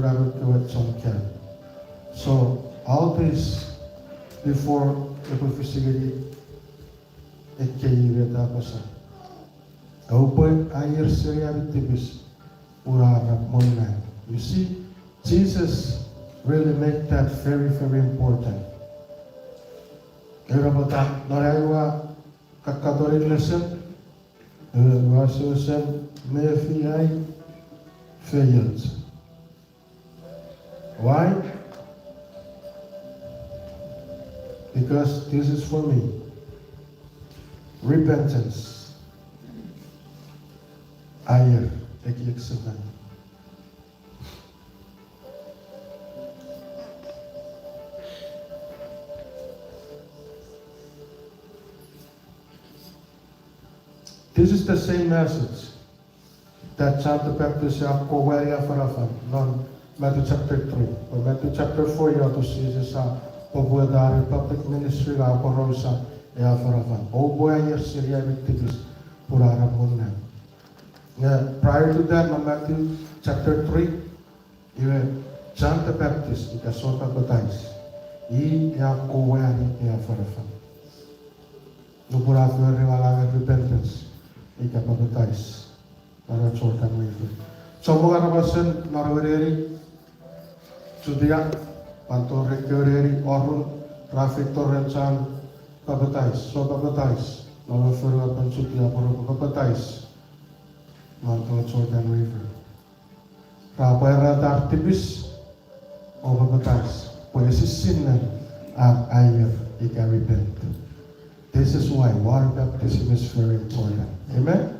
Suraru Kawat Somkel. So all this before the physically Ekayiveta Pasa. Open air seriabitibis urara mona. You see, Jesus really made that very, very important. Erabata Naraywa Kakatorin lesson, Vasosan Mefiai failed. Why? Because this is for me. Repentance. Ayer, ekiyekseven. This is the same message that John the Baptist Yakowaria Farafan, non Matthew chapter 3. Or Matthew chapter 4, you have to see this Pobuadari public ministry la Porosa Ya Farafan. Oboya Syria Victimus Purara Munna. Prior to that, in Matthew chapter 3, John the Baptist, ikasota baptize. Yakowaria Ya Farafan. Nupura Furiwala repentance. Ikapabaptize. Para chorkan wifi. So mga nabasan narweri Judea Pantore Kereri Orun Traffic Torrensan baptize. So baptize. Narweri pan Judea para baptize. Manto chorkan wifi. Rapaya artibis o baptize. Pues sinan ang ayer ika repent. This is why water baptism is very important. Amen?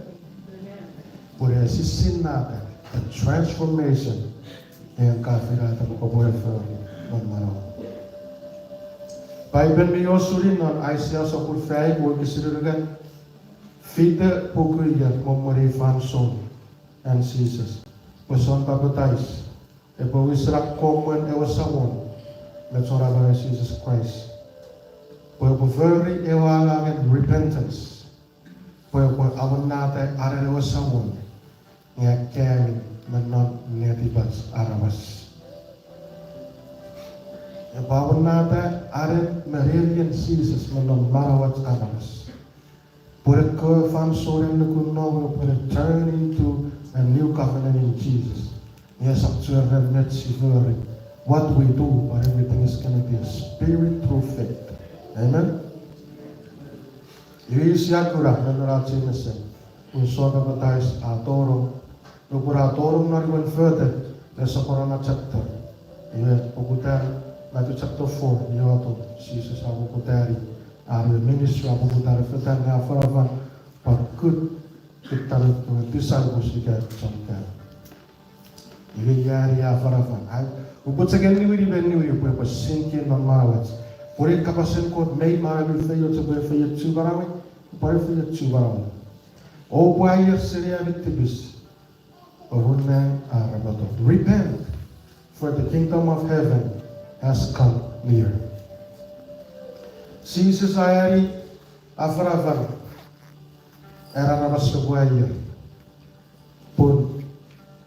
Por esse sinata, the transformation yang kafirata mo kabuhay for magmaraw. Bible mi yosurin non Isaiah sa kulfay ko kisirugan fide pokuyat mo marifan son and Jesus. Person baptize. E po wisrak common e wasawon. Let's all have Jesus Christ. Pwede very ewalangan repentance. Pwede awon natin araw sa won. Nga kaya manon netibas arawas. Ebawon natin araw Marian Jesus manon marawat arawas. Pwede ko fan soren na kuno pwede turn into a new covenant in Jesus. Yes, actually let's see what we do, but everything is going to be a spirit through faith. Amen. Iris yakura nanarati nesen. Unsoga batais atoro. Nukura atoro nariwan further. Nesa korana chapter. Iwe pukutar Matthew chapter 4. Iwato Jesus abu putari. Ari ministry abu putari further na faravan. Par good kitaru disciples ika chamka. Iwe yari afaravan. Uput second niwiri ben niwiri pwe pasinki non marawats. Por el capasen ko may marami fayo to be fayo tubarawi, por fayo tubarawi. O buyer seria victibus. Orunang arabato. Repent, for the kingdom of heaven has come near. Jesus ayari afravan. Era nabas ko buyer. Pun.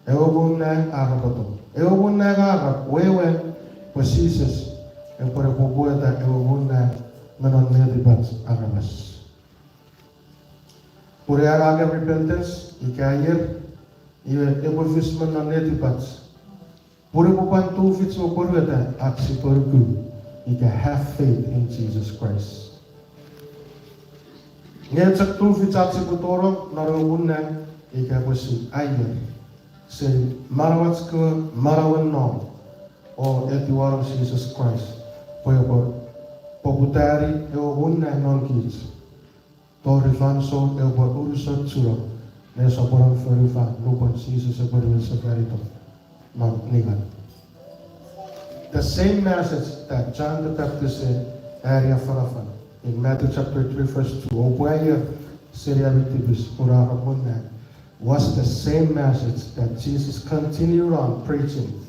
Eobunang arabato. Eobunang arab. Wewen was Jesus. E por pobueta e ubuna menon nedibats aramas. Por araga repentance e cair e bofis menon nedibats. Por pobantu fits o porveta aksi porgu e can have faith in Jesus Christ. Ngecak tu fits aksi potoro narubuna e can bosi ayer. Se marawats ko marawan no o etiwaram Jesus Christ. Poi poputari e ovunna non kids. Tori fan so e urso tsuro. Ne so poran ferifa lupon Jesus e poran sakarito. Non nigan. The same message that John the Baptist said area farafan in Matthew chapter 3 verse 2. Obuaya seria victibus pura ramunna was the same message that Jesus continued on preaching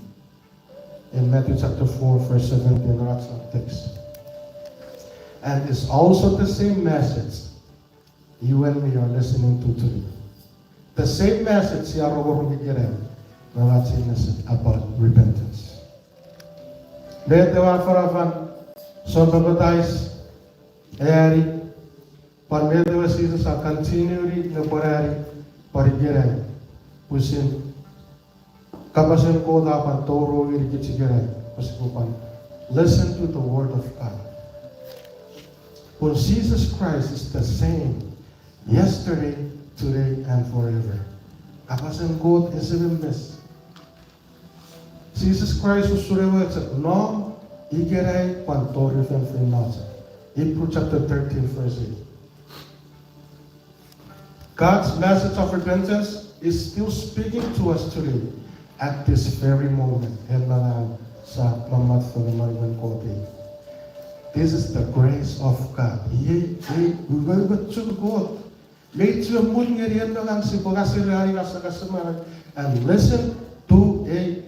in Matthew chapter 4, verse 17, text. And it's also the same message you and me are listening to today. The same message Nalati message about repentance. Let the Wafaravan, son baptize, Eri, but let the seasons are continually the Porari, Porigirai, Pusin, Kapasan Kodapan, Toro, Irikichigirai, Pusikupan. Listen to the word of God. For Jesus Christ is the same yesterday, today, and forever. Kapasan God is even best. Jesus Christ was surely no, Igerai, Pantori, and Finasa. Hebrews chapter 13, verse 8. God's message of repentance is still speaking to us today at this very moment. This is the grace of God. We will go to God. And listen to a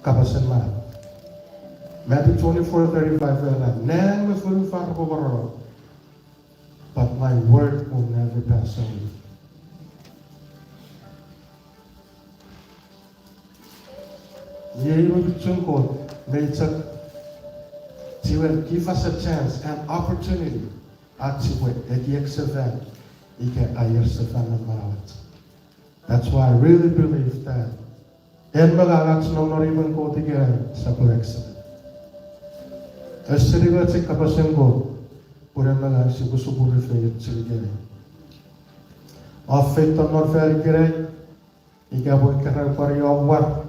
kapasan man. Matthew 24:35. But my word will never pass away. He will give us a chance, an opportunity. That's why I really believe that and magagats no not even go together sa excellent. As sirigot si kapasen ko, pura magang si busuburi fayet siligere. Of faith on not very great, ikaboy karal pari awar.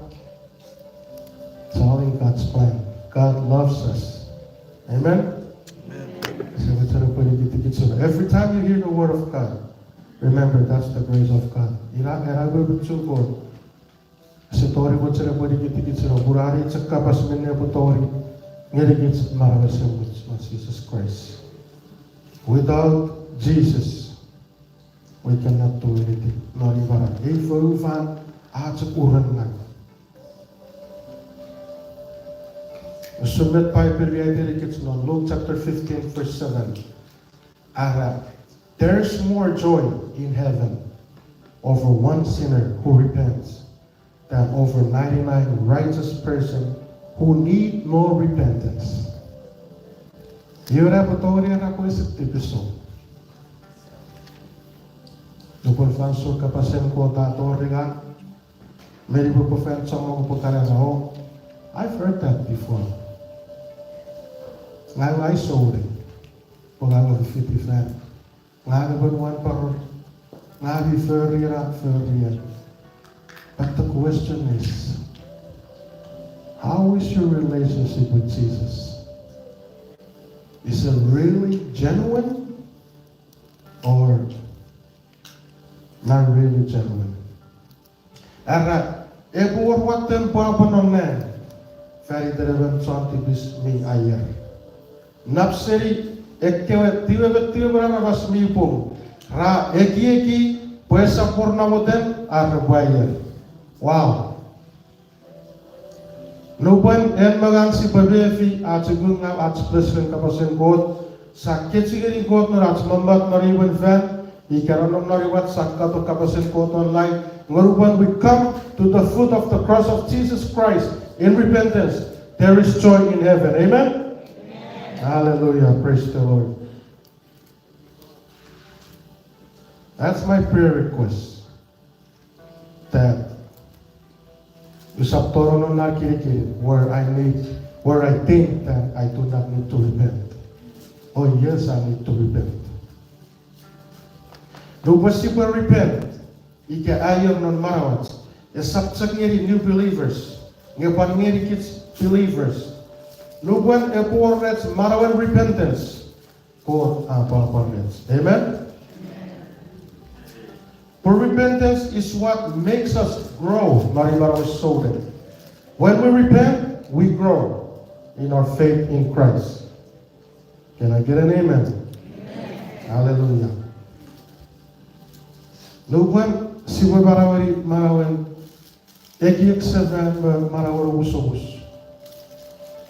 It's all in God's plan. God loves us. Amen? Every time you hear the word of God, remember that's the grace of God. Sitori bocere bodi kitikitsiro burari cekka pasmenne butori ngerigits maravasem with Jesus Christ. Without Jesus, we cannot do anything. Not even Evoluvan Achuran. Submit Bible it's not Luke chapter 15, verse 7. There's more joy in heaven over one sinner who repents than over 99 righteous person who need no repentance. Yura Botoria Rakois Tipiso. Dupol Fanso Kapasen Kota Torigan, Mary Bupofen Somo Pukarano. I've heard that before. I saw it. But I was a 50 fan. I was one part. I was further. But the question is, how is your relationship with Jesus? Is it really genuine or not really genuine? Alright, ebor watten papanon very driven scientist me ayer. Napseri ekkewe tiwe was mi pum. Ra eki puesa porna moden arbayer. Wow. Nupan en magang si babefi at sigung na at president kapasen god sa ketsigeri god no at mambat nariwan fan ikaron nariwat sa kato kapasen god online ngarupan we come to the foot of the cross of Jesus Christ in repentance. There is joy in heaven. Amen. Hallelujah. Praise the Lord. That's my prayer request. That where I think that I do not need to repent. Oh yes, I need to repent. No possible repent. Ika ayaw non marawat. Esapsak ngeri new believers. Ngapan ngeri kids believers. Nubuan epornets marawan repentance. Ko apapornets. Amen. For repentance is what makes us grow. When we repent, we grow in our faith in Christ. Can I get an amen? Amen. Hallelujah. Nubuan siwa barawari marawan eki ekseven marawaro usobus.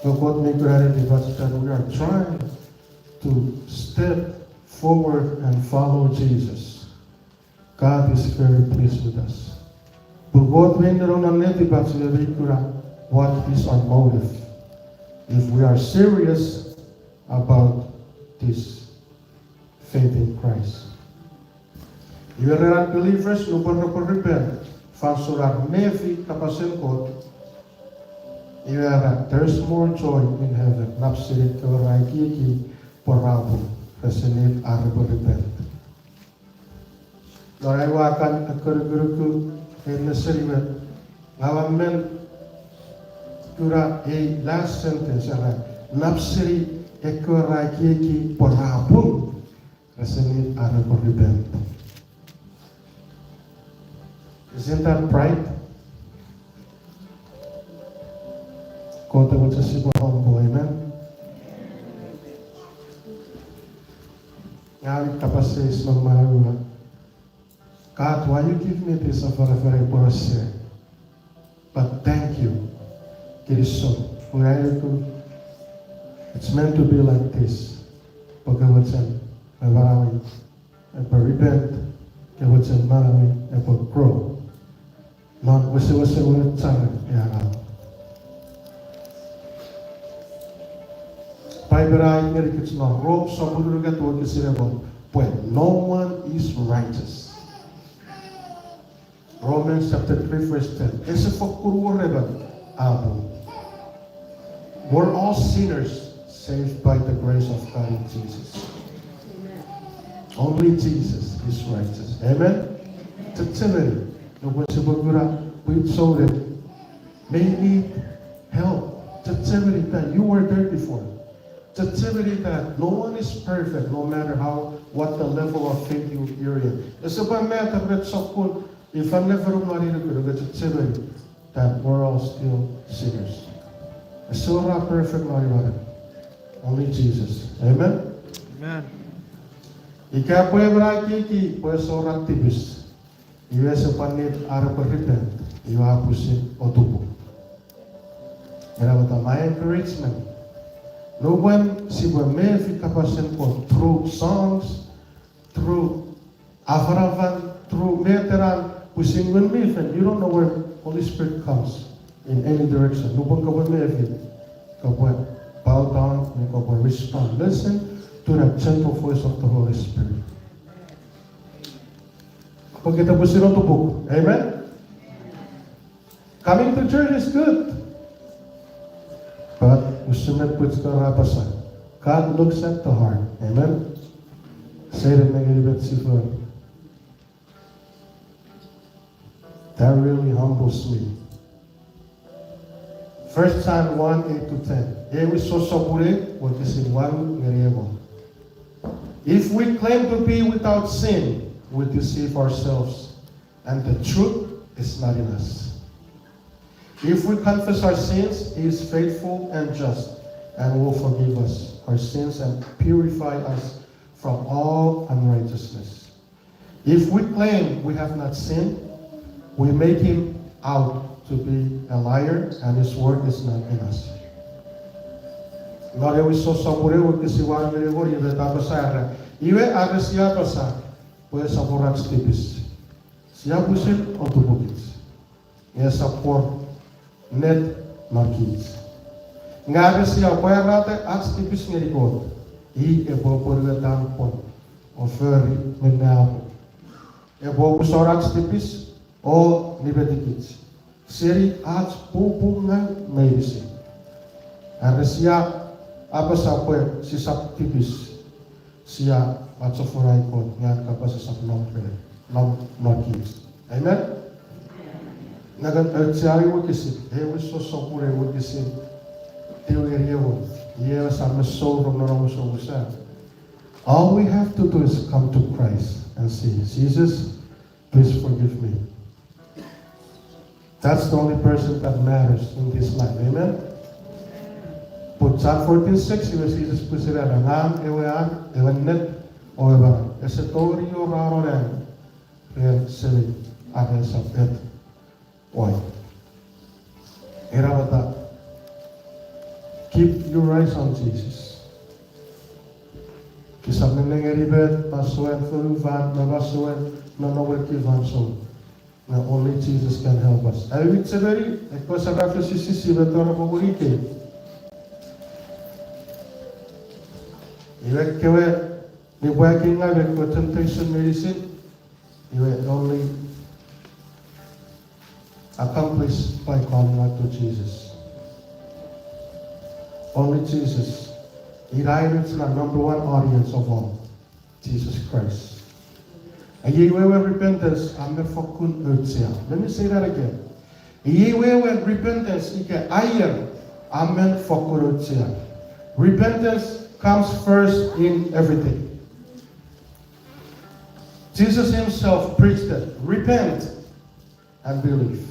God make reality that we are trying to step forward and follow Jesus. God is very pleased with us. Bugot winner on neti what is our motive? If we are serious about this faith in Christ. You are believers, no one repent. Fansurar nevi kapasen kot. There's more joy in heaven. Napsirit raikiki porabu. Kasenit repent. Naraiwakan akur-guruku in the sirimet. Ngawamen kura last sentence napsiri ekoraikiki porabu. Kasenit repent. Isn't that pride? God will just see what humble, amen? Now you can say, it's not my will. God, why you give me this of a very person? But thank you. It is so. It's meant to be like this. Porque você vai para é para repent, que você vai é para grow. Não, você vai tsara ya. Pai berai merikits na rob sabulu ga to ke sirebo. When no one is righteous. Romans chapter 3 verse 10. Ese fakuru reba abu. We're all sinners saved by the grace of God in Jesus. Amen. Only Jesus is righteous. Amen. Amen. We told them they need help. That you were there before. That no one is perfect, no matter what the level of faith you're in. It's about if I never that we're all still sinners. It's still not perfect, only Jesus. Amen. Amen. Ika puede orar tibis. You as a panit are repent. You are pushing otubu. And my encouragement. No one si me fikapasen ko through songs, through avravan, through meteran, pushing when me, and you don't know where Holy Spirit comes in any direction. No one go me bow down and go respond. Listen to the gentle voice of the Holy Spirit. Porque kita pusiron to book. Amen? Coming to church is good. But we should not put God aside. God looks at the heart. Amen? Say the negative at that really humbles me. 1 John 1, 8 to 10. If we claim to be without sin, we deceive ourselves, and the truth is not in us. If we confess our sins, He is faithful and just, and will forgive us our sins and purify us from all unrighteousness. If we claim we have not sinned, we make Him out to be a liar, and His word is not in us. Nós eu sou saboreu que se vai ver agora e vai passar. Iwe agresia passar. Pois saborat tipis. Siapa pusin untuk bukit. Ya sapor net markis. Nggak agresia pois rata ats tipis ngerikot. I ebo porvetan pon. Oferi menam. Ebo pusorat tipis o nibetikit. Seri ats pupungan medisi. Agresia apa sampai sisap tipis sia atau furai kon ngan kapal sisap nomor markis. Amen. Nagan cari wakisi, so sopure wakisi, teori ye sama so romano so besar. All we have to do is come to Christ and say, Jesus, please forgive me. That's the only person that matters in this life. Amen. But John 14:6, Jesus pusira ngam ewan net oeba. Ese torio raro ren seli ada sabet oi. Erawata. Keep your eyes on Jesus. Kisah menengeri bet pasuan fuvan na pasuan na nowhere kivan so. Now only Jesus can help us. I will say very, because I have to see better of weekend. You can be working out with temptation medicine. You will only accomplish by calling out to Jesus. Only Jesus. He is the number one audience of all. Jesus Christ. And ye will repentance, I'm not for kun urtsia. Let me say that again. Ye will repentance, ike ayer, amen for kun urtsia. Repentance comes first in everything. Jesus himself preached that. Repent and believe.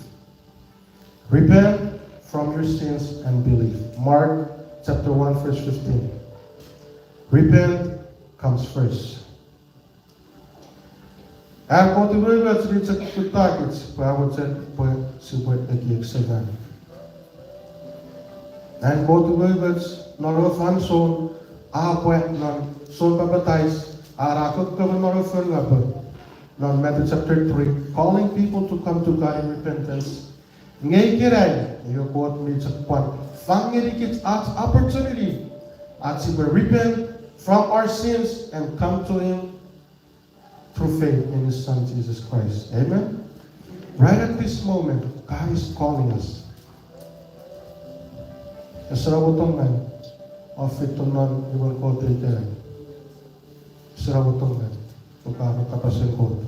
Repent from your sins and believe. Mark chapter 1 verse 15. Repent comes first. En koti vyövyöt vitset kutakits, päivät sen sivuet ekiekseven. En koti vyövyöt noro fanson, aapue non son papatais, arakot kavan noro fengape. Non Matthew chapter 3, calling people to come to God in repentance. Ngay kiray, iyo kot mi chakpan, fangirikits at opportunity, at sibe repent from our sins and come to Him through faith in His Son, Jesus Christ. Amen? Right at this moment, God is calling us. Esrabutongan, of itunan ibang kote ite. Esrabutongan, ukaro kapasin kote.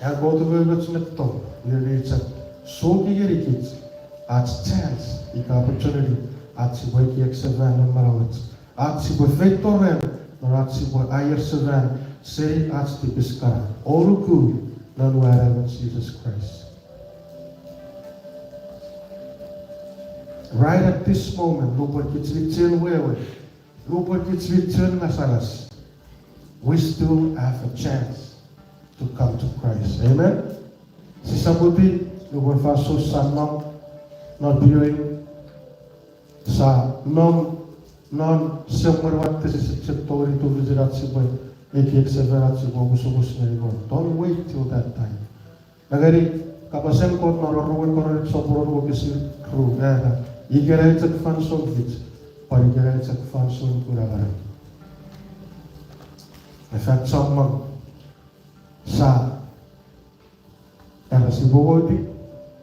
Jag går till vövet som ett tom, så gigirikit, at chance, ika opportunity, at si boy kiek seven and marawit, at si boy feitoren, nor at si boy ayer seven, say at si piskara, oruku, non wherever Jesus Christ. Right at this moment, lupot kits return wewe, lupot kits return nasaras, we still have a chance to come to Christ. Amen? Si sabuti, lupot faso sa not viewing sa non semurat si sectori to vigilat si boy eki exeverat si boy gusto ni boy. Don't wait till that time. Nagari kapasen ko naroruwe ko sa puro kisi kru era igere sa fanson vit parigere sa fanson kuragara. In fact, someone sa era si boy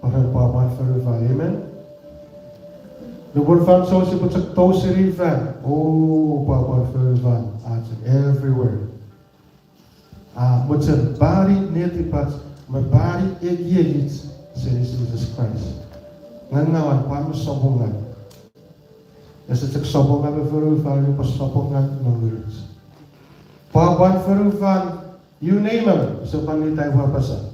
orang paman verva, amen. De word van zo si put sa tosiri van. Oh, paman verva, everywhere. But sa body netipat, my body egiyegit says Jesus Christ. Nganawan paano sobongan. Kasi sa sobongan be verva, yung pasobongan ng words. Paman verva, you name him, sa panitay wapasa.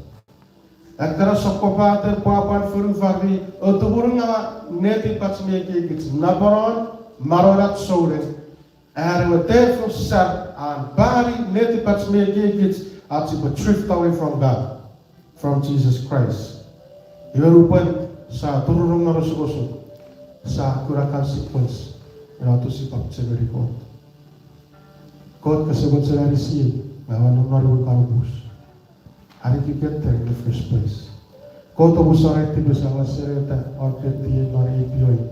At kara sa kopate papan furuvagi otuburung na neti patsmeki gits nabaron marorat sore and we therefore sat and body neti patsmeki gits at to drift away from God, from Jesus Christ. Iwarupan sa tururong na rosugoso sa kura consequence to si patseveri ko. God kasabot sa narisiyo na wanong naruwa kalubos. How did you get there in the first place? Koto busara iti busang sereta or keti nor ipioy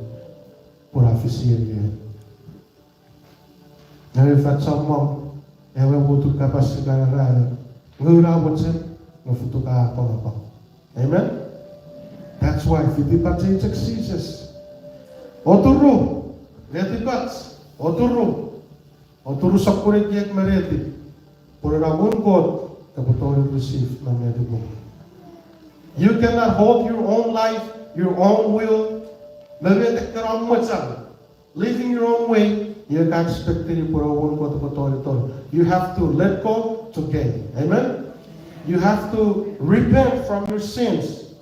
pura fisirye. Ngayon fat samong ewe butuh kapas segala raya ngura butsen ngufutu ka apa. Amen. That's why if you patin Jesus. Oturu letibats oturu sakurit yek mereti pura ramun God. Receive you cannot hold your own life, your own will. Living your own way, you can't expect you have to let go to gain. Amen? You have to repent from your sins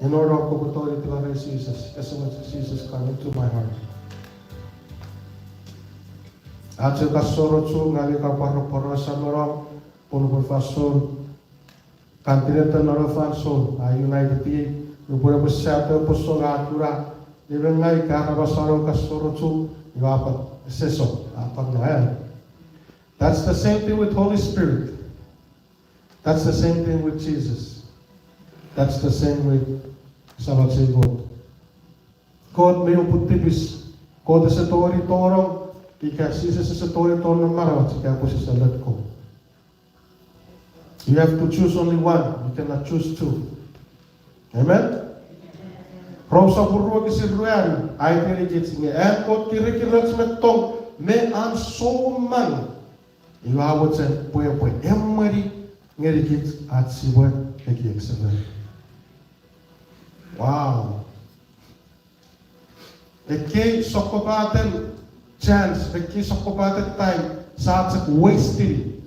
in order to Jesus. Jesus come into my heart. Aja kasorotsu ngali kaparo sa marong Polo professor kantineta norofanso united upura busata posogatura ibengai kana basaro kasorotu yapat seso apak noel. That's the same thing with Holy Spirit. That's the same thing with Jesus. That's the same with sabat sa God. God may uputibis. God is a tori torong. Because Jesus is a tori torong marawat. Kaya po siya sa let go. You have to choose only one. You cannot choose two. Amen? Rosa burro ki sirruan. Ay dirigit singe. And God kiri-kirats metong. Me an so man. Iwawat sa puya-puya. Emmari ngerigit at siwa nag-i-examen. Wow. Ekki sokopaten chance. Ekki sokopaten time. Saat sa wasted.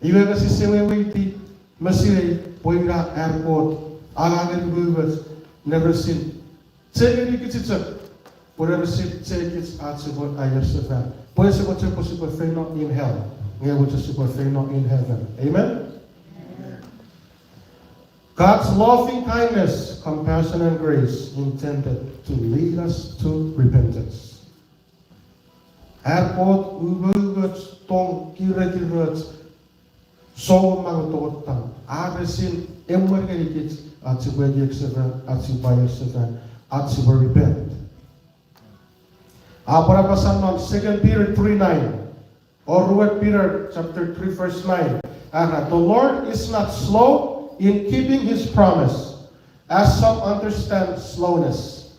Iwe kasi sewe-witi. Masiri. Puya airport. Alangan bubas. Never seen. Tsegeri kitsit. Whatever it's at support ayersevan. Puede ser por super feno in hell. Ngayon super feno in heaven. Amen? God's loving kindness, compassion, and grace intended to lead us to repentance. Airport, ubewurts, tong, kira-kirats, so mga totang. Aresin, emergerikits, at super yeksevan, at super yeksevan, at super repent. Para pasan on 2 Peter 3:9 or 2 Peter chapter 3 verse 9. The Lord is not slow in keeping His promise, as some understand slowness.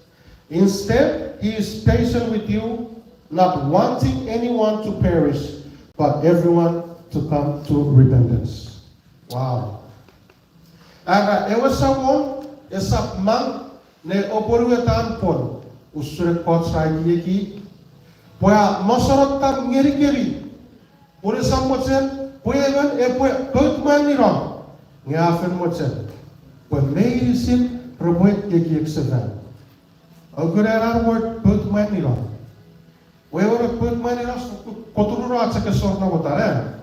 Instead, He is patient with you, not wanting anyone to perish, but everyone to come to repentance. Wow. Ewa sa won, esap mang ne oporuetan pon. Usure kot saiki ki poya mosorot tam ngeri pore sammochen poevan e poe putmani rom ngafen mochen po meisim proboet ki eksevan agurar word putmani rom poevar putmani rom koturu atsa ke sorna botare.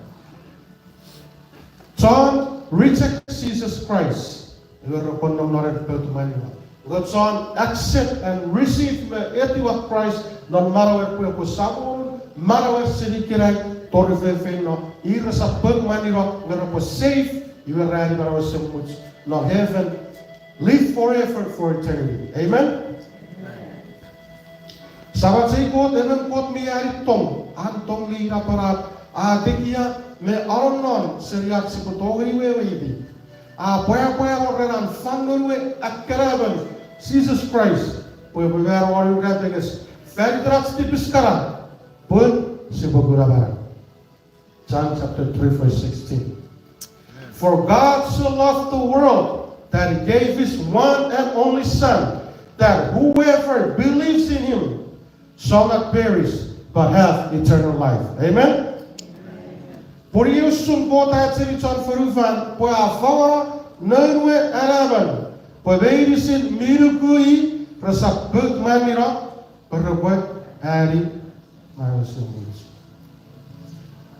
John rejects Jesus Christ. Iwaro konom noret putmani rom. God son accept and receive me etiwa Christ non marawer po sabon marawer sedikirai torfe no ira sa pagmaniro ngero po safe you are ready marawer semuch no heaven live forever for eternity. Amen. Sabat sa ikot enan kot mi ari tong antong lira para dekia me aronon seriat si potogri wewe poya orenan fangolwe akaraban Jesus Christ poya poya waru gateges fagdrats tipiskara pun sibogurabaran. John chapter 3 verse 16. For God so loved the world that He gave His one and only Son, that whoever believes in Him shall not perish but have eternal life. Amen. Por isso bota esse John Ferufan poia fora não é araban. Pode ser mirukui para sa pagmanira para buat hari marusumus.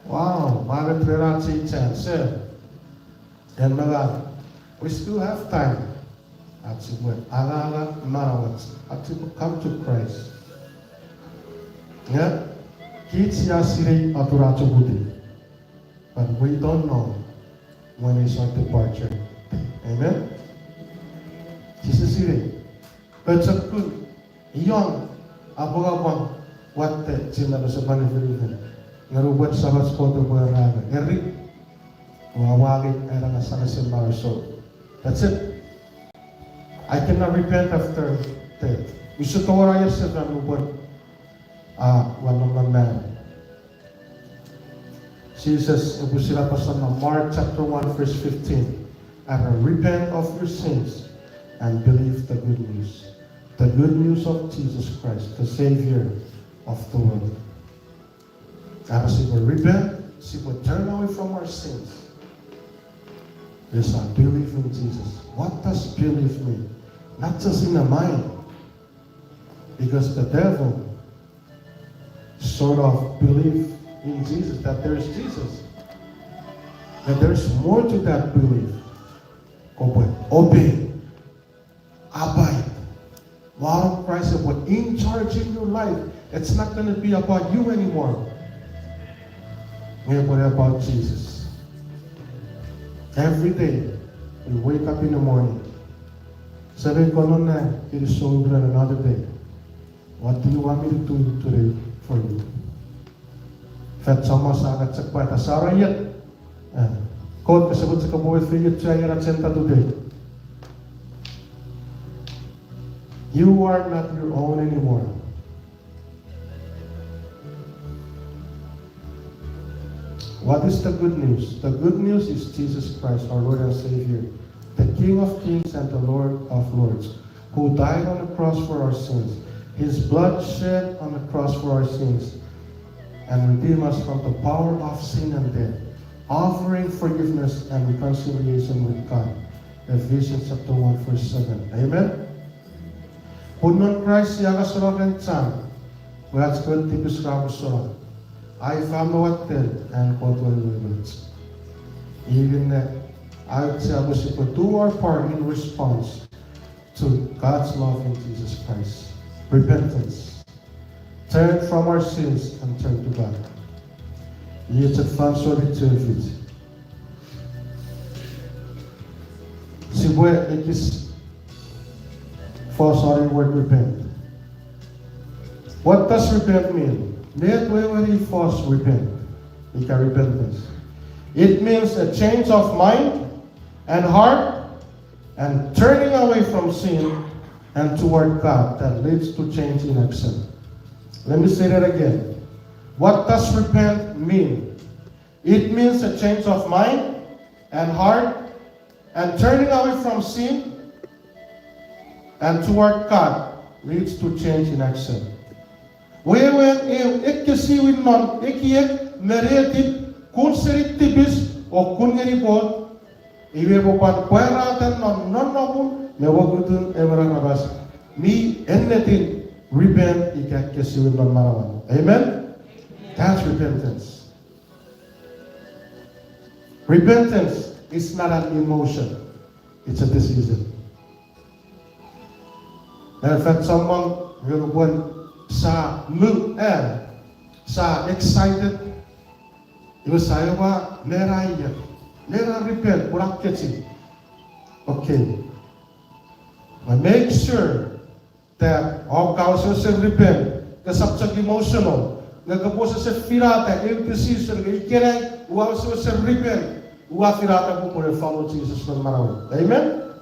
Wow, mara trerati chance. And maga, we still have time. At buat ala marawat at to come to Christ. Yeah, kids yasiri aturacho budi. But we don't know when is our departure. Amen? Jesus is but sa kun, iyon, abang-abang, what the sinabi sa panifirihin. Ngarubat sa matskoto po yung raga. Erik, wawagin ay lang sa kasin so that's it. I cannot repent after death. Gusto ko wala yung sa nanubot. Walang man. Jesus, it was Mark chapter 1 verse 15. And repent of your sins and believe the good news. The good news of Jesus Christ, the Savior of the world. And as we repent, as we turn away from our sins, yes, I believe in Jesus. What does believe mean? Not just in the mind. Because the devil sort of believe in Jesus, that there is Jesus. That there is more to that belief. Obey. Abide. While Christ is in charge in your life, it's not going to be about you anymore. It's about Jesus. Every day, we wake up in the morning. Sabi ko noon na, it is so good another day. What do you want me to do today for you? Fet sama sa akat sa kweta sarayat. Kod kasabot sa kabuhay fiyot siya yung ratsenta today. You are not your own anymore. What is the good news? The good news is Jesus Christ, our Lord and Savior, the King of Kings and the Lord of Lords, who died on the cross for our sins. His blood shed on the cross for our sins and redeem us from the power of sin and death, offering forgiveness and reconciliation with God. Ephesians chapter 1 verse 7. Amen? Punon Christ siya kasuragan tsan. What's good tipis rabusura. I found what then and what will words. Even that I would say I was to do our part in response to God's love in Jesus Christ. Repentance. Turn from our sins and turn to God. Yet advance or return. Si where it is for sorry word repent. What does repent mean? Let where he first repent. It can repentance. It means a change of mind and heart and turning away from sin and toward God that leads to change in action. Let me say that again. What does repent mean? It means a change of mind and heart and turning away from sin and toward God leads to change in action. Wewen ikke siwin non ikke meretit kun serit tibis o kun ngeri bod iwe bopan kweratan non nobun me wogutun evra nabas mi ennetin repent ikke siwin non marawan. Amen. That's repentance. Repentance is not an emotion, it's a decision. And in fact, someone will want sa sa excited iba sayo ba mera repent burak ketsi. Okay, but make sure that all causes of repent kasapsak emotional nagkaposa sa firata yung decision ikira uwa sa repent uwa firata po follow Jesus ng maraw. Amen.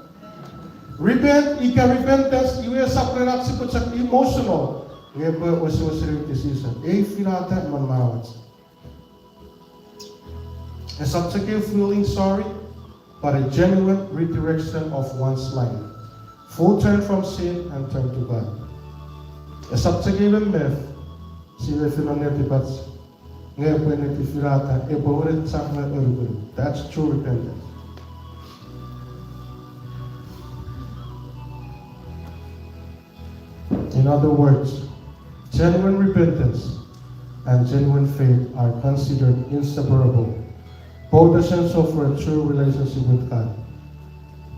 Repent, repentance iwe sa prerat sa emotional. Ngebe was decision. Firata man marawat. A subsequent feeling sorry, but a genuine redirection of one's life. Full turn from sin and turn to God. A subsequent myth, siwe filonetibats, ngebe netifirata, eboret sakna uruguru. That's true repentance. In other words, genuine repentance and genuine faith are considered inseparable, both essential for a true relationship with God.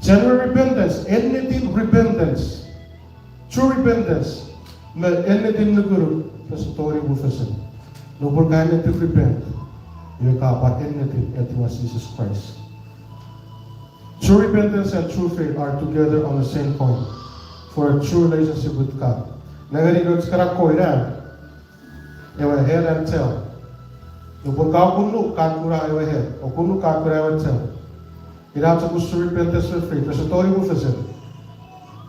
Genuine repentance, anything repentance, true repentance, anything naguru, the story will fasten. No burgane to repent, you kapat anything at Jesus Christ. True repentance and true faith are together on the same point for a true relationship with God. Nagarigots karakoi na. Ewa head and tail. Yung pagkaw kunu kakura ewa head. O kunu kakura ewa tail. Irato gusto repentance with faith. Kasatori mo fasin.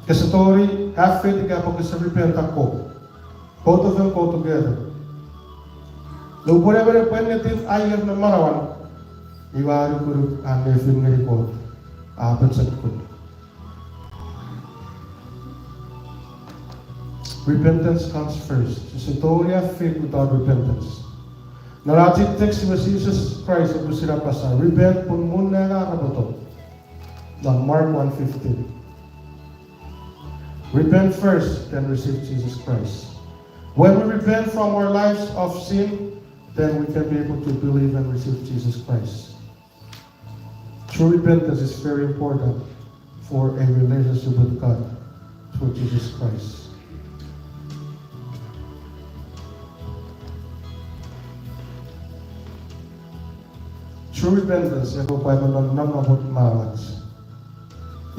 Kasatori, have faith ka pag gusto repent ako. Both of them go together. Nung whatever the penitent ayam na marawan, iwari kuru ang nefin nga report. Apat sa kunu. Repentance comes first. So don't have faith without repentance. Narati text was Jesus Christ ang sila pasa. Repent pun muna nga kabato. Now Mark 1:15. Repent first, then receive Jesus Christ. When we repent from our lives of sin, then we can be able to believe and receive Jesus Christ. True repentance is very important for a relationship with God through Jesus Christ. True repentance, ito pa naman namabot mawats.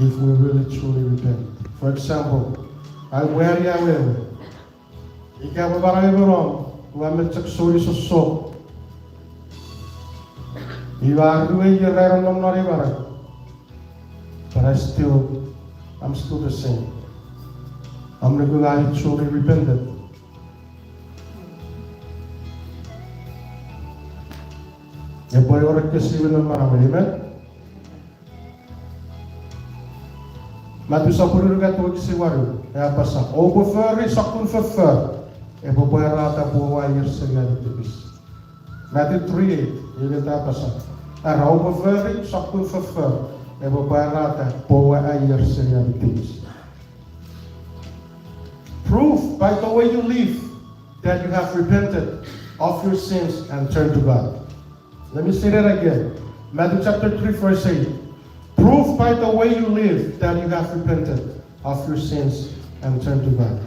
If we really truly repent. For example, I wear ya will. Ikaw ba barang ibarong, wamit saksuri susok. Iwaruwe yirero nam nari barang. But I'm still the same. I'm the guy who truly repented. Ya boy orang kesiwan ng marami, amen? Matu sa pulurugat huwag siwaru. Kaya pasa, overfurry sa kunfurfur. E boy rata buwa yir sa ganitibis. Matu 3:8, yun ita pasa. Ara overfurry sa kunfurfur. E boy rata buwa yir sa ganitibis. Proof by the way you live that you have repented of your sins and turned to God. Let me say that again. Matthew chapter 3 verse 8. Proof by the way you live that you have repented of your sins and turned to God.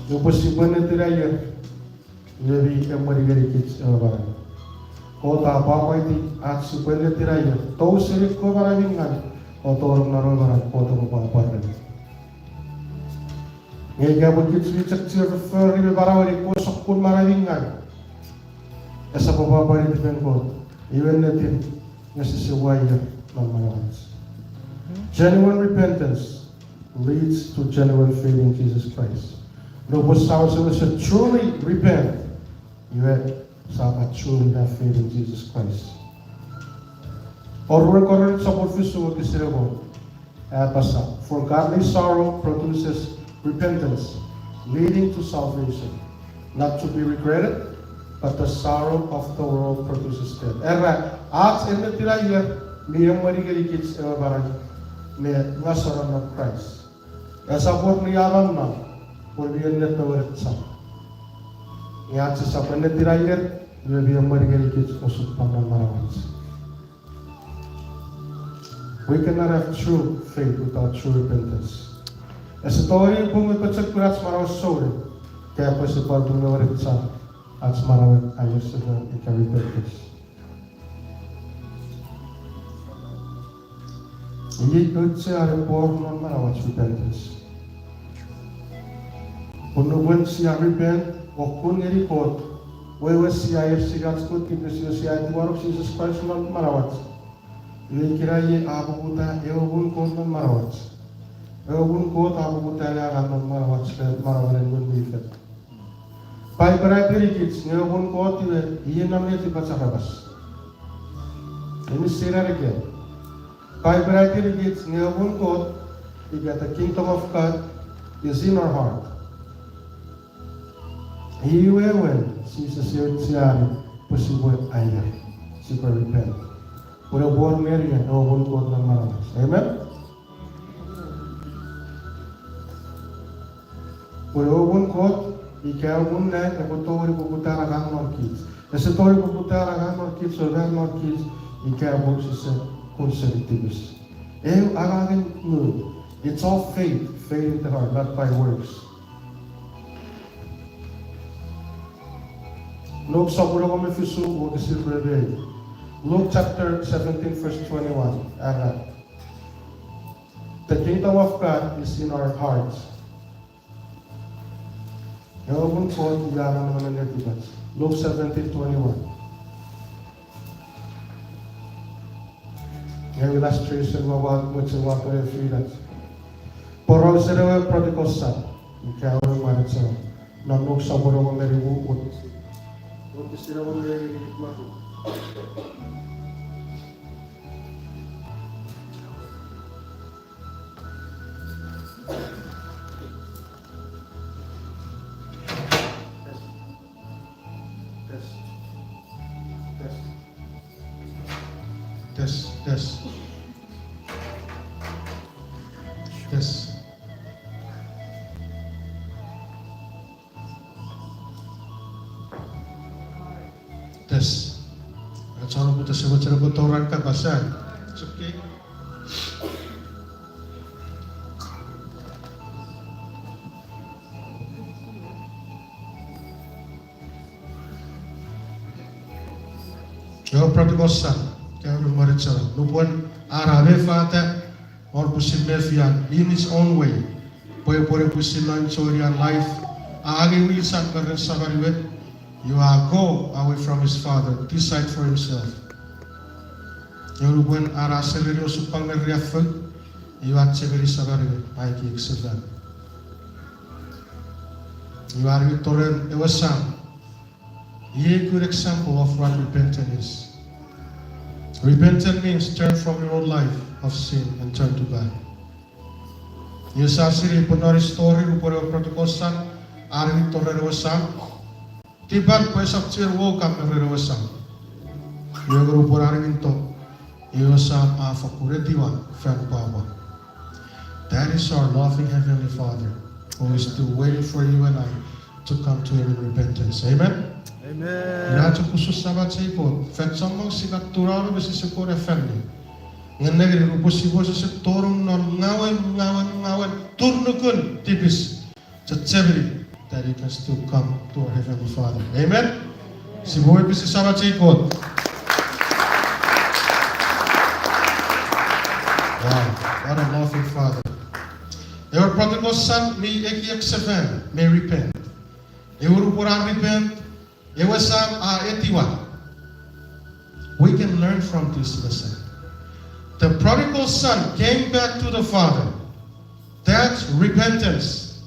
Yung posible na tiraya, yung marigari kids na barang. Kota apa itu at supaya tiraya. Tahu sirik ko maraming kan. Kota orang naroy barang kota mo pang. Ngayon gabon kits-kitsak refer ni barang ni ko sakun maraming kan. Esa bababa ni depend ko. Even natin nasisiway ng mga ones. Genuine repentance leads to genuine faith in Jesus Christ. No po sa should truly repent. You truly have faith in Jesus Christ. Or we're going to support for godly sorrow produces repentance, leading to salvation, not to be regretted, but the sorrow of the world produces death. Era, at in the tiraya, miyang marigirikits barang, may nasaran of Christ. Esa por niyaman na, por biyan net na waritsa. Iat sa saban na tiraya, miyang marigirikits usap pangamarawans. We cannot have true faith without true repentance. Essa story kung ipatsak ko at maraw story, kaya po si Paul bumawarit sa at maraw ayos sa ika-repentance. Hindi ko siya reform ng maraw at repentance. Punuwan siya repent, o kung i-report, wewe siya sigat ko, kito siya ituwarok si Jesus Christ ng marawat. Ini kiraye abu buta eobun kon non marawat. Eobun ko abu buta ya kan non marawat marawanen gun bikat. Pai berai perikits eobun ko tiwe iye namne ti pasakabas. Ini sira again. Pai berai perikits eobun ko the kingdom of God is in our heart. Iwe when Jesus siya possible ayah super repent. Pura buwan Mary yan, o buwan ko ng maramas. Amen? Pura buwan ko, ikaw buwan na, nakutori puputara kang mga kids. Nasa tori puputara kang mga kids, o kang mga kids, ikaw buwan siya conservatives. Agagin mo, it's all faith in the heart, not by works. Luke sa pula kami fisubo, kasi brother. Luke chapter 17 verse 21. The kingdom of God is in our hearts. Ewan po, iyaran naman ang netigas. Luke 17:21. Ngayon illustration mawag mo sa wato yung freelance. Poro sa rewa prodigal son. Ikaw ang manat sa nanok sa puro mga meriwukot. Huwag sila mga meriwukot. Tes. Acara putus sebut orang kan pasal. Okay. Your prodigal son, kaya marichara, nubuan arabe fata, or pusin mefian in his own way. Pore pusin non chorian life, agi will san karen sabariwet. You are go away from his father, decide for himself. Your nubuan ara selero supang meriafel, you are cheveri sabariwet, aiki exevan. You are Victorian Ewasam. He a good example of what repentance is. Repentance means turn from your old life of sin and turn to God. You sasiri punori story rupore protocol san are Victorian Ewasam. Tibat pesap cir wo kamere Ewasam. You rupore arinto. Ewasam afakure diwan fan power. That is our loving Heavenly Father, who is still waiting for you and I to come to Him in repentance. Amen? Amen. Ina tu khusus sabat sa ipot. Fet samang sikat turalo besi sekore family. Ngan negeri rupo sibo sa sektorong non ngawen turnukun tipis. Cecebri that you can still come to our Heavenly Father. Amen? Sibo besi sabat sa ipot. Wow, what a loving Father. Your prodigal son may ekseven, may repent. Eurupurang repent. Ewasam etiwa. We can learn from this lesson. The prodigal son came back to the father. That's repentance.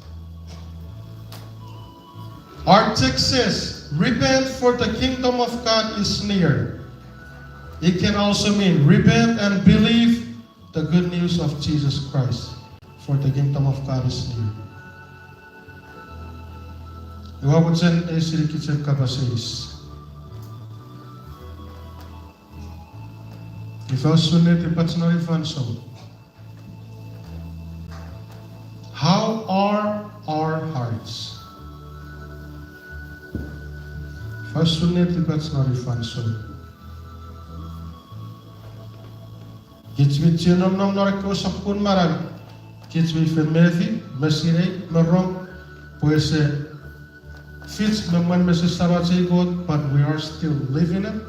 Our text says, repent for the kingdom of God is near. It can also mean repent and believe the good news of Jesus Christ, for the kingdom of God is near. Iwabutsen sedikit kapasis. Ifau sunet ipatnori fanso. How are our hearts? Ifau sunet ipatnori fanso. Kitwi nom noreko sapun maran. Kitwi femethi masire merong puese. Fits the one message about God, but we are still living it.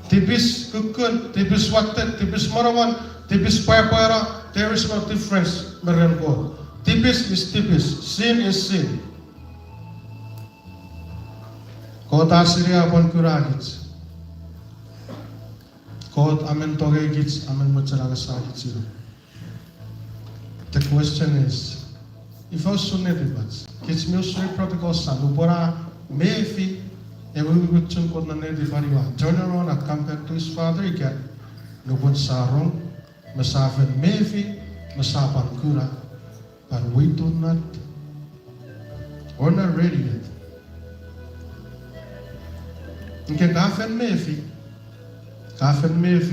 Tipis kukun, tipis waktet, tipis marawan, tipis para, there is no difference, Marian God. Tipis is tipis, sin is sin. Kota siria upon kuragits. Kot amen togegits, amen mucharagasagits. The question is, if I was so nedibats, kids me so prodigal son, ubora mefi, and we would turn on the nedibariwa. Turn around and come back to his father again. No one sarong, masafen mefi, masapan kura, but we do not. We're not ready yet. Okay, kafen mefi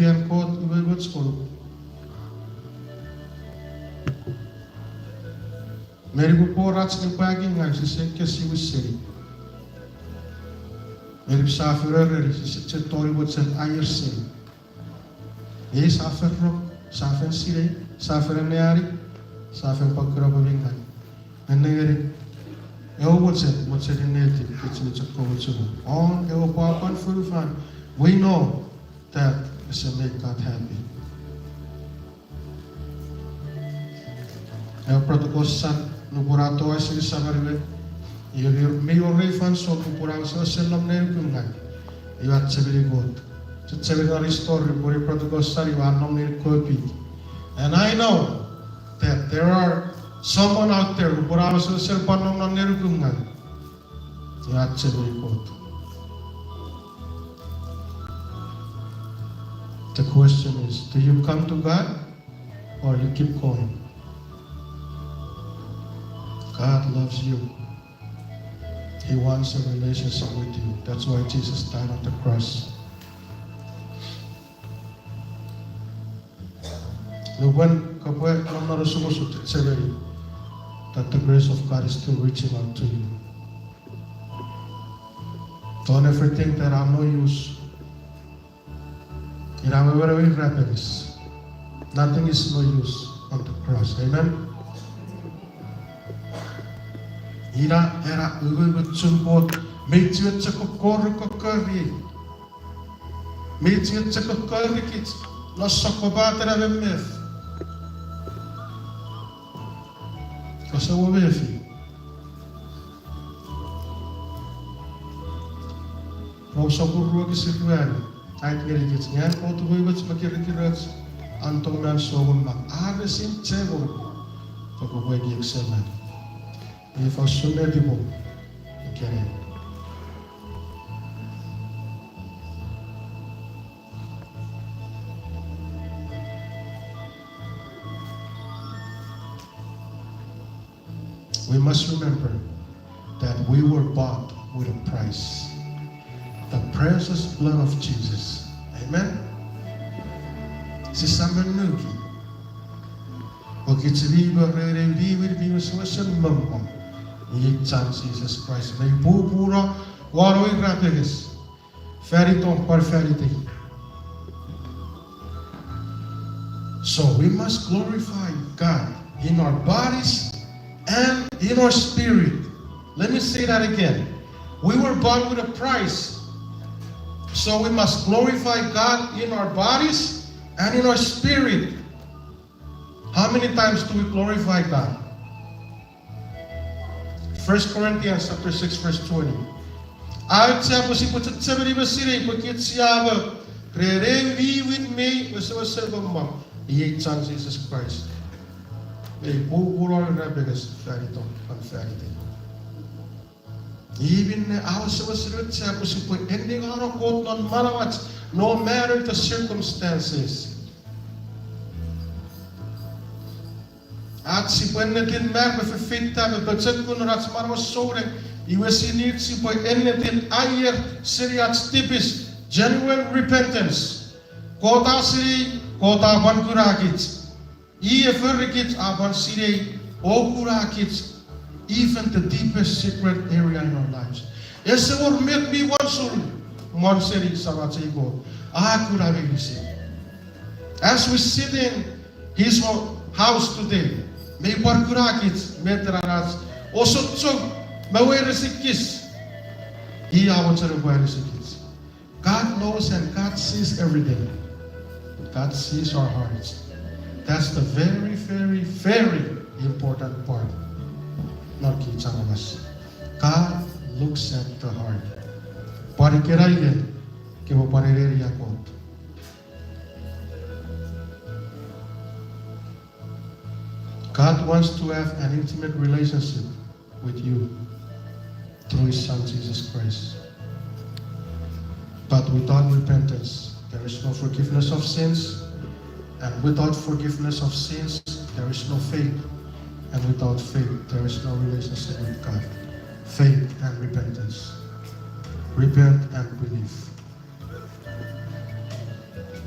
and called we would school. Meri bupo rats ni pagi ngai si kesi wiseri. Meri safirer si tori buat sen air seri. Ye safer ro, safer sire, safer neari, safer pakura babingan. Nenegeri, eu buat sen neti kitchen chakko buat on eu papan furufan. We know that is to make God happy. Eu prodigal son. Nupurato ay sila sabariwe. Mayor refund so nupurato sa selam na yung kungan. Iwat sabili God. Sa sabili na restore, puri prodigal son, iwan nom na copy. And I know that there are someone out there nupurato sa selpan nom na yung kungan. Iwat sabili God. The question is, do you come to God or you keep going? God loves you. He wants a relationship with you. That's why Jesus died on the cross. When that the grace of God is still reaching out to you. Don't ever think that I'm no use. Nothing is no use on the cross. Amen. Ira era uwe butsumpot Meet you at Chakokori. Meet you at Chakokori. No Sokobata of a myth. Because I will be with you. Rosaburro is it well. I get it. Yan out of which Makirikirats, Antonan Soguma, Aris in Table, Tokawagi excellent. If I so many people, okay. We must remember that we were bought with a price. The precious blood of Jesus. Amen. Si samenuki. Wakitsriba re so mamam. Jesus Christ. May pura waroi rapeges. Feriton par feriti. So we must glorify God in our bodies and in our spirit. Let me say that again. We were bought with a price. So we must glorify God in our bodies and in our spirit. How many times do we glorify God? 1 Corinthians chapter 6 verse 20. Ayat siya po si pucat sa beri basiri pagkit siya ba re-revi with me basa-basa bang iye chan Jesus Christ. May bubural na begas farito unfarity. Even our service ending our quote non matter no matter the circumstances. At si pwede mer be fitta be budget kun rats marmo sore iwesinit si pwede enetin ayer seriat tipis genuine repentance. Kota siri kota ban kurakit. Ie verrikit aban siri o kurakit. Even the deepest secret area in our lives. Yes, it will make me one city, Saratego. As we sit in his house today, may Parkurakit, Metraras, also took Maweresikis. He God knows and God sees everything. God sees our hearts. That's the very, very, very important part. God looks at the heart. God wants to have an intimate relationship with you through His Son Jesus Christ. But without repentance, there is no forgiveness of sins. And without forgiveness of sins, there is no faith. And without faith, there is no relationship with God. Faith and repentance. Repent and believe.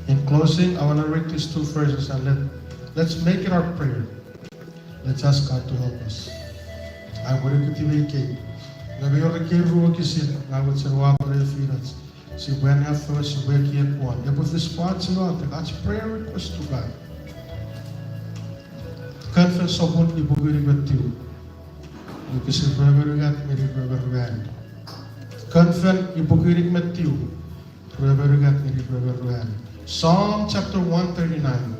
In closing, I want to read these two verses and let's make it our prayer. Let's ask God to help us. I want to give you si when have first wake yet one. If this part that's prayer request to God. Confess of what you believe with you. You can say, Brother God, maybe Brother God. Confess you believe with you. Brother God, maybe Brother God. Psalm chapter 139,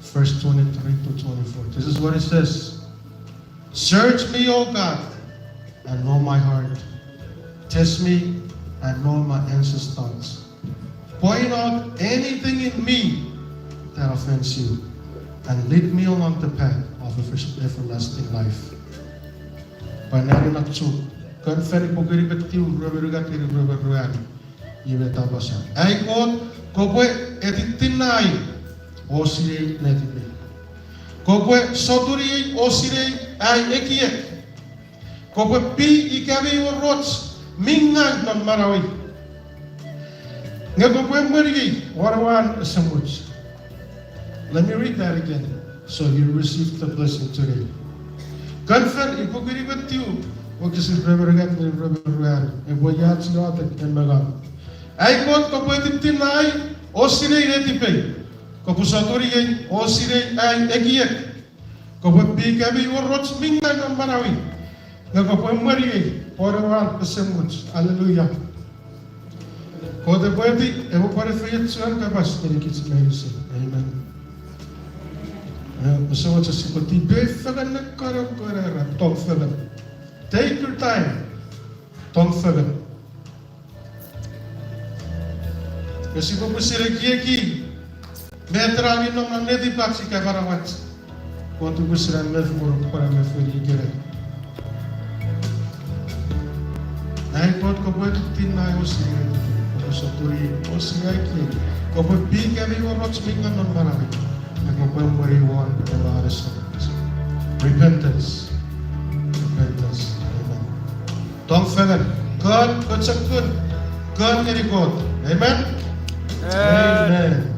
verse 23 to 24. This is what it says. Search me, O God, and know my heart. Test me and know my anxious thoughts. Point out anything in me that offends you. And lead me along the path of everlasting life. Panari na tsu, conferi pugiri betiu, ruberugati ruberuan, ibeta basa. Ay kowe editinai, osire netipe. Kowe soturi osire ay ekiek. Kowe pi ikabi urots, mingan non marawi. Ngakowe merigi, warwan samuch. Let me read that again, so you receive the blessing today. Confess, ipugiri with you. What is it, Reverend? And what you have to know that can be done. I got competitive tonight, Osire Retipe, Kopusaturi, Osire, and Egiek. Kopapi, Gabi, or Rotsminga, and Marawi. The Kopamari, Pode orar, passemos. Aleluia. Pode worthy, eu vou para frente, Senhor, capaz de que se merece. Amen. Passamos assim, porque bem falar na cara, tão falar. Take your time, tão falar. Kasi kung aqui, metra ali não nedi paksi kay barawat. Quanto busira mef moro para me fui gere. Ai pot ko pot tin na yo si. So turi o si aqui. Ko pot bi ka mi worot speak non marami. Nagmapang mariwan the lares. Repentance. Repentance. Amen. Don't fail. God, God's a good. God can God. Amen. Amen.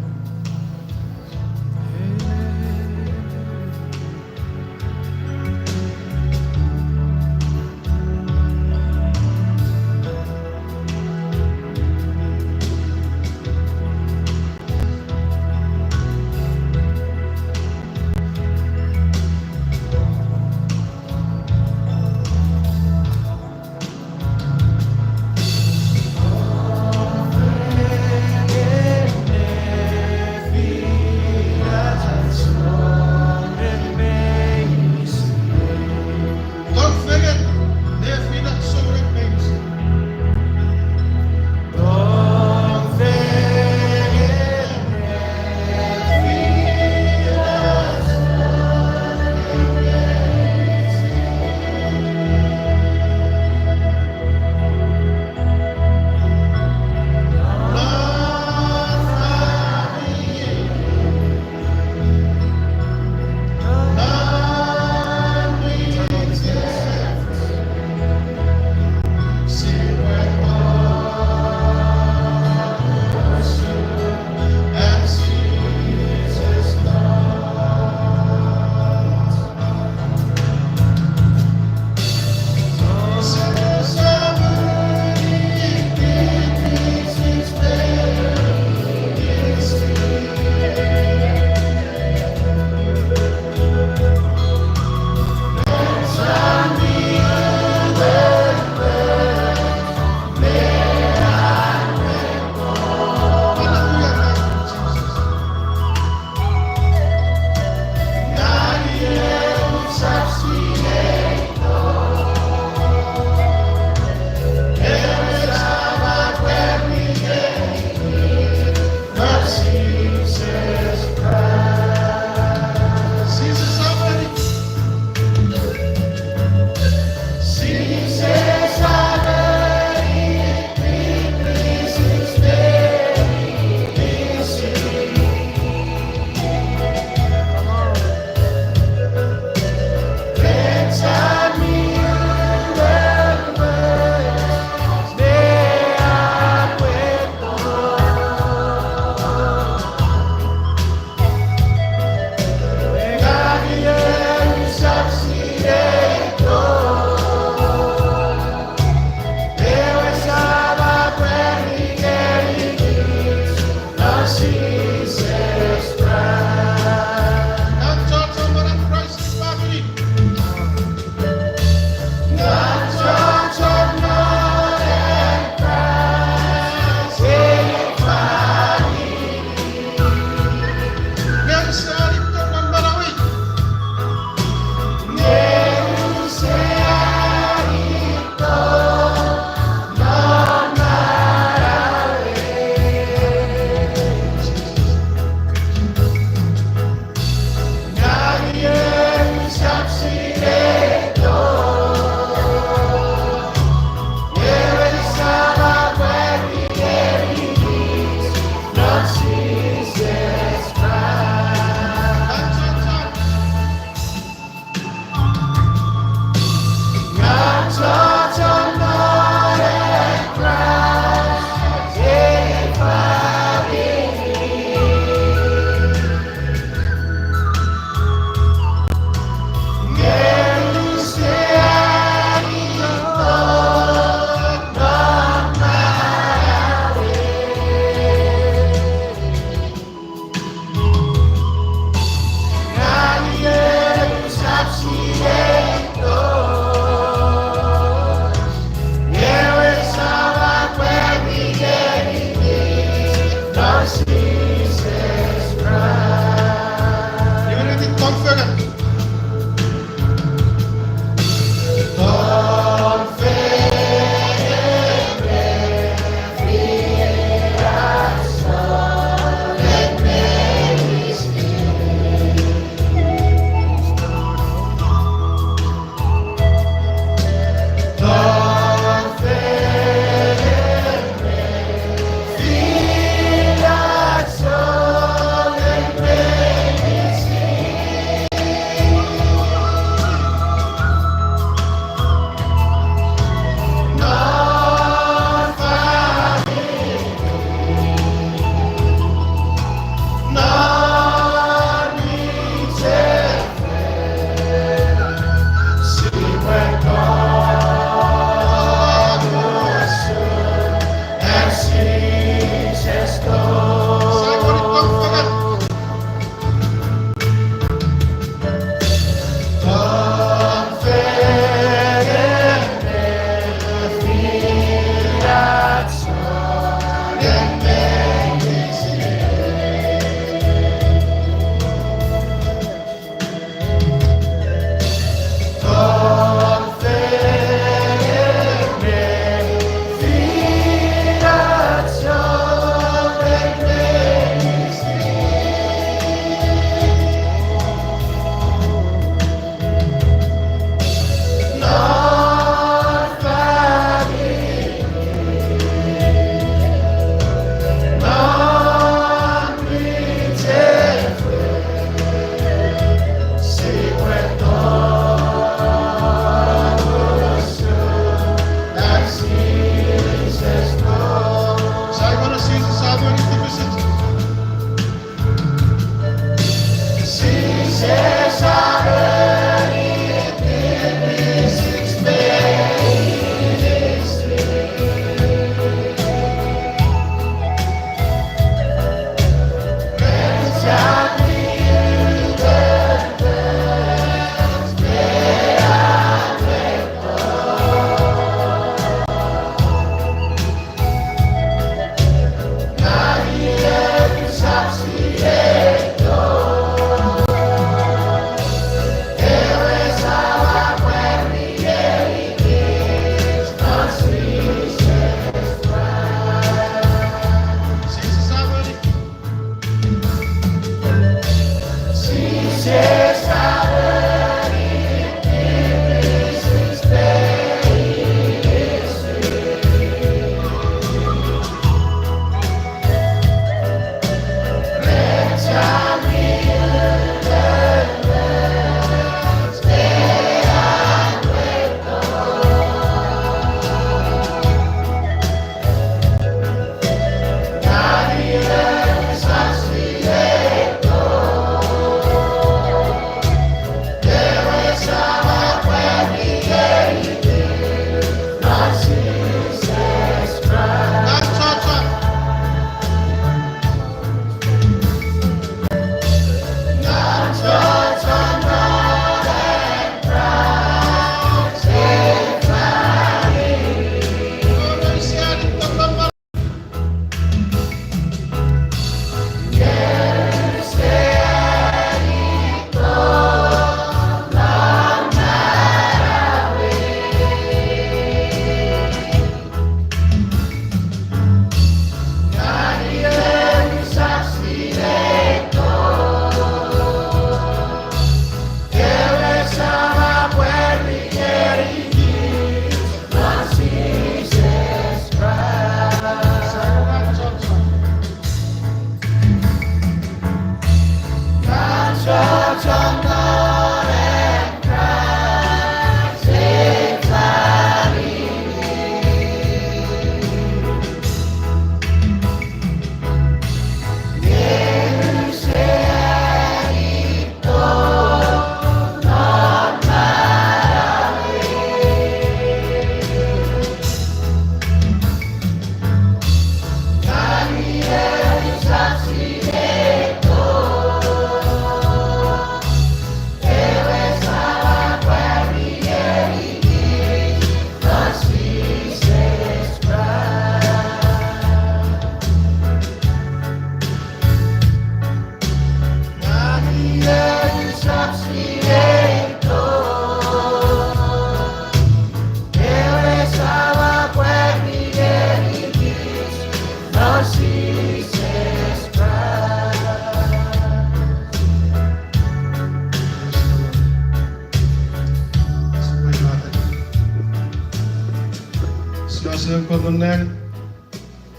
Yesu kodonen.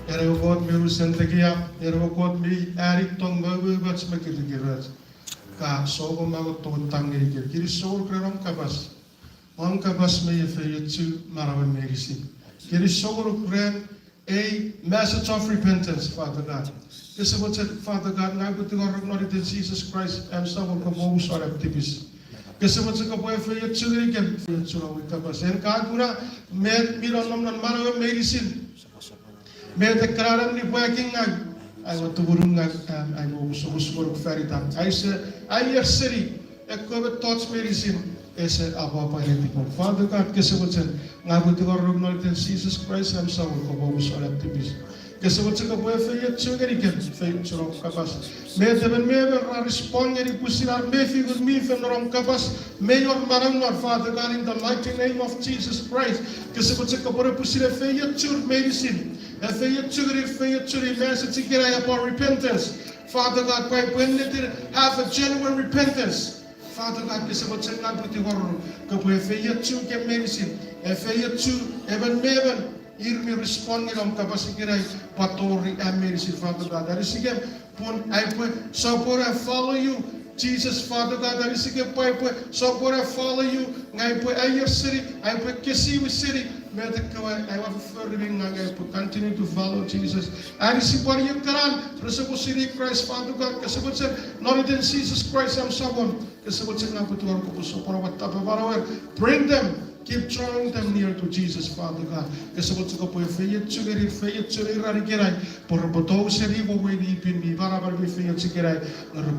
Ere God mi usentegia. Ere God mi erik tong bawe bats makirikirat. Ka sogo mago to tangirikir. Kiri sogo krerom kabas. On kabas me ye feyetu marawan merisi. Kiri sogo kren a message of repentance, Father God. This is what said, Father God, now good to God, acknowledge that Jesus Christ and someone come home so activists. This is what said, boy, for your children again, for your children with us. And Kagura made me on Marawa medicine. Made the Karan the working. I want to Burunga and I go so work ferry time. I said, I hear city, a covered thoughts medicine. I said, Abba, Father God, guess what said, now good to God, acknowledge that Jesus Christ and someone come home so activists. Kasi what's a boy for your children again? Faith from Kabas. May the may respond and Pusinar may figure me from Rom Kabas. May your Marangar, Father God, in the mighty name of Jesus Christ. Kasi what's a Kabora Pusina for your children medicine. And for your children message about repentance. Father God, when they have a genuine repentance. Father God, kasi what's a God with the horror. Kaboy for your children medicine. And for your children, even Irmi respond nilang kapasikiray patori amazing Father God. Dari sige pun ay po so for I follow you Jesus Father God. Dari sige po so for I follow you ngay po ay your city ay po Kisiwi city. May the kaway I want further ngay po continue to follow Jesus. Ari si po yung karan pero sa po city Christ Father God kasabot sa not in Jesus Christ I'm someone kasabot sa nga po tuwang ko po so para watapabarawer bring them. Keep drawing them near to Jesus, Father God. Kasi what's ko po yung fayet chugiri rarikiray. Por boto seri mo wedi pin mi para mi fayet chikiray.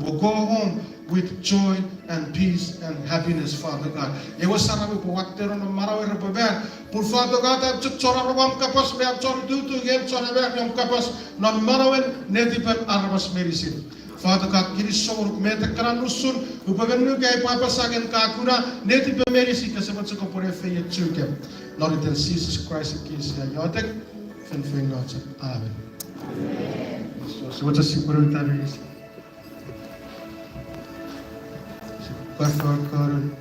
Go home with joy and peace and happiness, Father God. Ewa sarami po waktero na marawi rapaber. Por Father God, at chora rawam kapas me at chora dutu gen chora ber yung kapas non marawin netipan armas medicine. Father God, kiri sor meta kranusun upavenu kay papasagan kakuna neti pemerisi kasabot sa kopore feye chukem. Lord in Jesus Christ kisi ayotek fen not. Amen. So what is siguro tayo is. Pastor